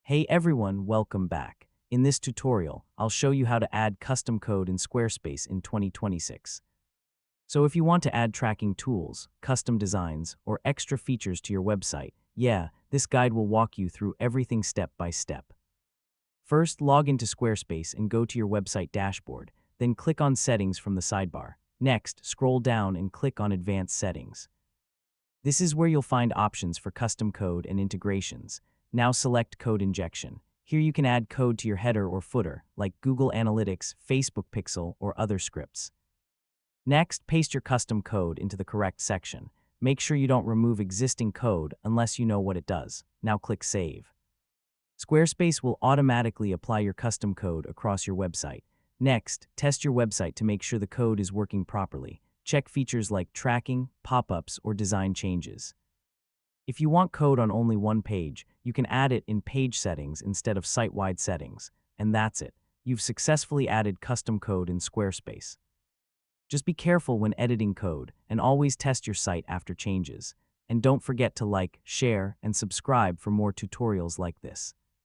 Hey everyone, welcome back. In this tutorial, I'll show you how to add custom code in Squarespace in 2026. So if you want to add tracking tools, custom designs, or extra features to your website, this guide will walk you through everything step by step. First, log into Squarespace and go to your website dashboard, then click on Settings from the sidebar. Next, scroll down and click on Advanced Settings. This is where you'll find options for custom code and integrations. Now select Code Injection. Here you can add code to your header or footer, like Google Analytics, Facebook Pixel, or other scripts. Next, paste your custom code into the correct section. Make sure you don't remove existing code unless you know what it does. Now click Save. Squarespace will automatically apply your custom code across your website. Next, test your website to make sure the code is working properly. Check features like tracking, pop-ups, or design changes. If you want code on only one page, you can add it in page settings instead of site-wide settings. And that's it. You've successfully added custom code in Squarespace. Just be careful when editing code and always test your site after changes. And don't forget to like, share, and subscribe for more tutorials like this.